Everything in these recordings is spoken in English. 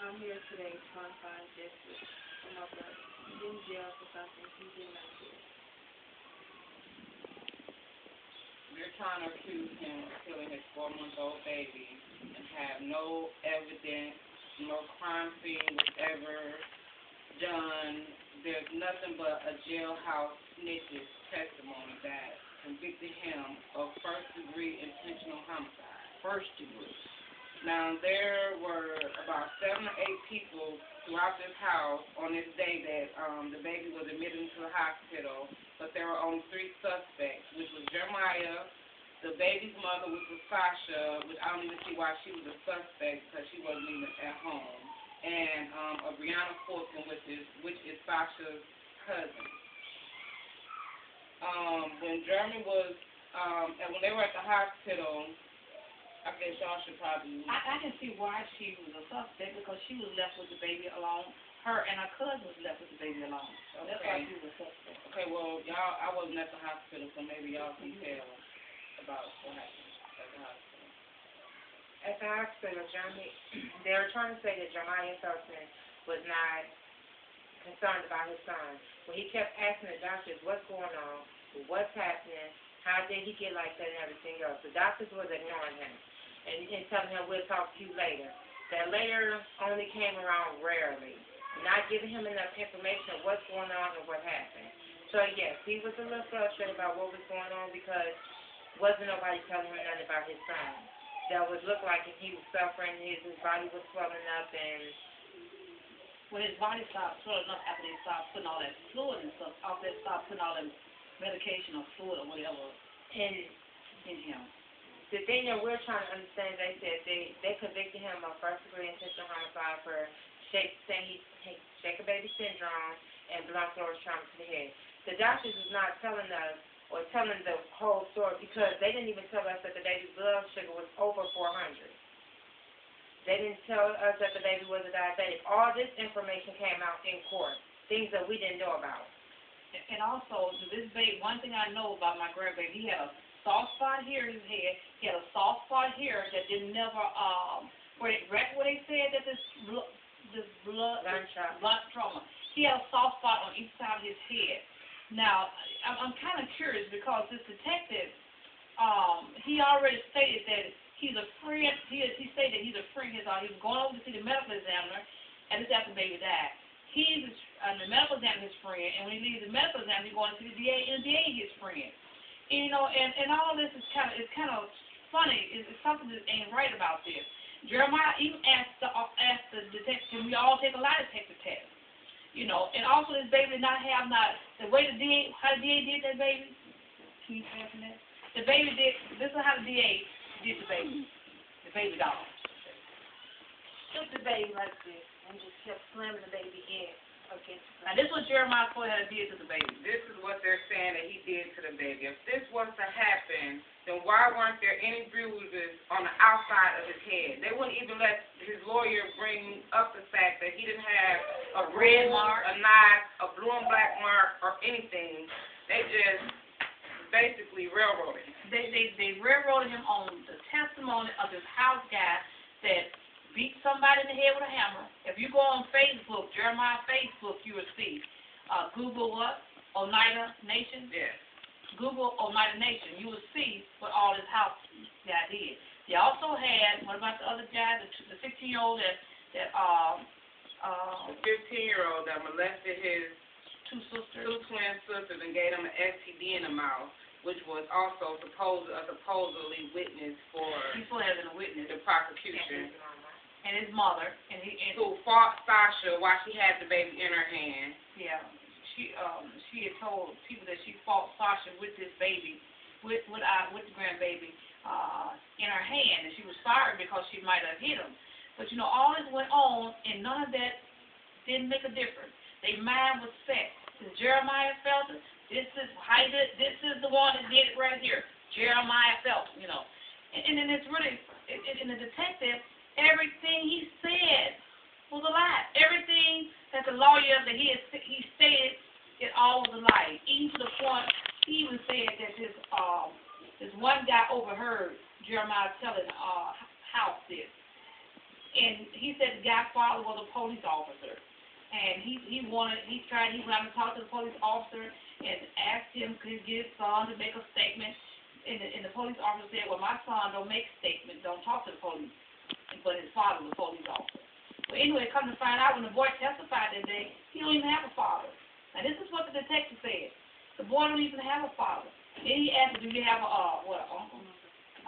I'm here today trying to find justice for my brother. He's in jail for something he did not do. They're trying to accuse him of killing his 4-month-old baby and have no evidence, no crime scene was ever done. There's nothing but a jailhouse snitch's testimony that convicted him of first-degree intentional homicide. First degree. Now, there were about 7 or 8 people throughout this house on this day that the baby was admitted into the hospital, but there were only 3 suspects, which was Jeremiah, the baby's mother, which was Sasha, which I don't even see why she was a suspect because she wasn't even at home, and Brianna Fulton, which is Sasha's cousin. When Jeremy was, and when they were at the hospital, I guess y'all should probably. I can see why she was a suspect because she was left with the baby alone. Her and her cousin was left with the baby alone. So that's why she was a suspect. Okay, well, y'all, I wasn't at the hospital, so maybe y'all can tell about what happened at the hospital. At the hospital, they were trying to say that Jeremiah Felton was not concerned about his son. When he kept asking the doctors what's going on, what's happening, how did he get like that and everything else, the doctors was ignoring him and telling him we'll talk to you later. That later only came around rarely, not giving him enough information of what's going on and what happened. So yes, he was a little frustrated about what was going on because wasn't nobody telling him nothing about his son. That would look like if he was suffering, his body was swelling up, and when his body stopped swelling up after they stopped putting all that fluid and stuff, after they stopped putting all that medication or fluid or whatever in him. The thing that we're trying to understand, they said they convicted him of first-degree intentional homicide for saying he shake a baby syndrome and blunt force trauma to the head. The doctors is not telling us or telling the whole story because they didn't even tell us that the baby's blood sugar was over 400. They didn't tell us that the baby was a diabetic. All this information came out in court, things that we didn't know about. And also, this baby, one thing I know about my grandbaby, he had a soft spot here in his head. He had a soft spot here that didn't never, where they said that this blood trauma. He had a soft spot on each side of his head. Now, I'm kind of curious because this detective, he already stated that he's a friend. He stated that he's a friend. He was going over to see the medical examiner, and this after the baby died. He's the medical examiner his friend, and when he leaves the medical examiner, he's going to see the DA, and the DA his friend. And, you know, and all this is kind of funny. It's something that ain't right about this. Jeremiah even asked the detective, we all take a lie detector test. You know, and also this baby did not have the way the DA, how the DA did that baby. Can you answer that? The baby did, this is how the DA did the baby doll. Took the baby like this and just kept slamming the baby in against the Now this is what Jeremiah told her did to the baby. This is what they're saying that he did to the baby. If this was to happen, then why weren't there any bruises on the outside of his head? They wouldn't even let his lawyer bring up the fact that he didn't have a red mark, a knife, a blue and black mark, or anything. They just basically railroaded him. They railroaded him on the testimony of this house guy that beat somebody in the head with a hammer. If you go on Facebook, Jeremiah Facebook, you will see. Google what? Oneida Nation? Yes. Google Oneida Nation. You will see what all this house guy did. They also had, what about the other guy, the 16-year-old the 15-year-old that molested his two twin sisters and gave them an STD in the mouth, which was also supposedly witness for he still has been a witness. The prosecution. And his mother, who fought Sasha while she had the baby in her hand. Yeah, she had told people that she fought Sasha with this baby, with the grandbaby in her hand, and she was sorry because she might have hit him. But you know, all this went on, and none of that didn't make a difference. Their mind was set. Since Jeremiah Felton, this is the one that did it right here. Jeremiah Felton, you know, and then it's really, in the detective. Everything he said was a lie. Everything that the lawyer that he stated, it all was a lie. Even to the point, he even said that this one guy overheard Jeremiah telling House this. And he said the guy's father was a police officer. And he went out and talked to the police officer and asked him could he get his son to make a statement. And the police officer said, well, my son don't make statements, don't talk to the police. But his father was a police officer. But anyway, come to find out when the boy testified that day, he don't even have a father. Now this is what the detective said. The boy don't even have a father. Then he asked him, do you have an uncle?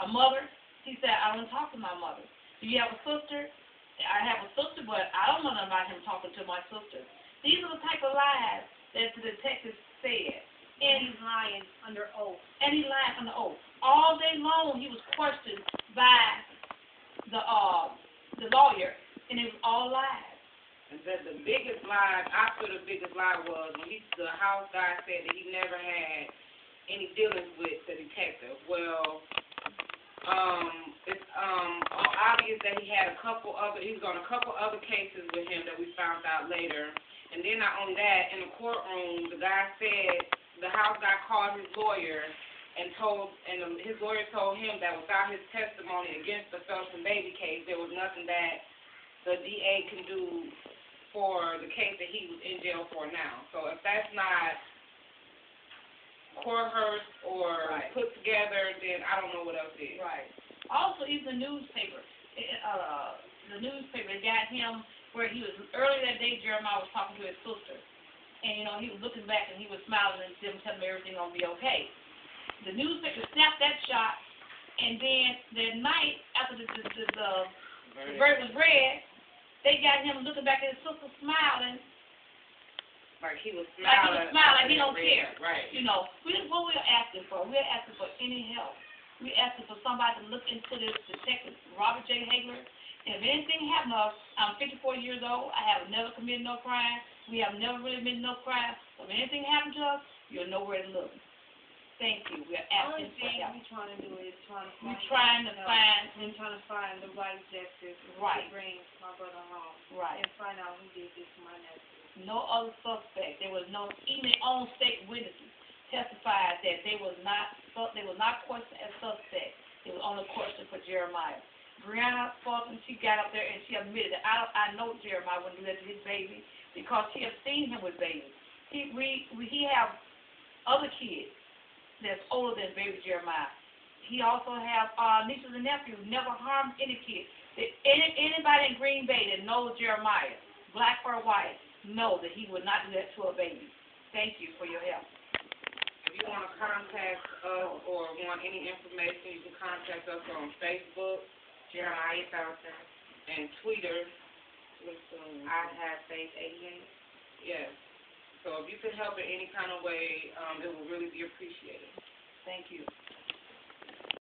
A mother? He said, I don't talk to my mother. Do you have a sister? I have a sister, but I don't know nothing about him talking to my sister. These are the type of lies that the detective said. And he's lying under oath. And he lied under oath. All day long he was questioned by the lawyer, and it was all lies. And the biggest lie, I feel the biggest lie was when the house guy said that he never had any dealings with the detective. Well, it's obvious that he had he was on a couple other cases with him that we found out later. And then not only that, in the courtroom, the guy said, the house guy called his lawyer and his lawyer told him that without his testimony against the Felton baby case, there was nothing that the DA can do for the case that he was in jail for now. So if that's not coerced or put together, then I don't know what else is. Right. Also, even the newspaper got him where he was, earlier that day, Jeremiah was talking to his sister. And, he was looking back and he was smiling and telling him everything going to be okay. The newspaper snapped that shot, and then that night, after the verdict was read, they got him looking back at his sister smiling. Like he was smiling. Like he don't care. Right. What we're asking for, we're asking for any help. We're asking for somebody to look into this detective, Robert J. Hagler. And if anything happened to us, I'm 54 years old. I have never committed no crime. We have never really committed no crime. So if anything happened to us, you'll know where to look. Thank you. We're asking for help. We're trying to do is We're trying to find the right justice Right. to bring my brother home. Right. And find out who did this to my nephew. No other suspect. There was no, even their own state witnesses testified that they was not questioned as suspects. It was only questioned for Jeremiah. Brianna Fulton, she got up there and she admitted that I know Jeremiah wouldn't do that to his baby because she has seen him with babies. He have other kids that's older than baby Jeremiah. He also have nieces and nephews, never harmed any kids. Anybody in Green Bay that knows Jeremiah, black or white, know that he would not do that to a baby. Thank you for your help. If you want to contact us or want any information, you can contact us on Facebook, Jeremiah Felton, and Twitter. I have faith 88. Yes. So if you could help in any kind of way, it would really be appreciated. Thank you.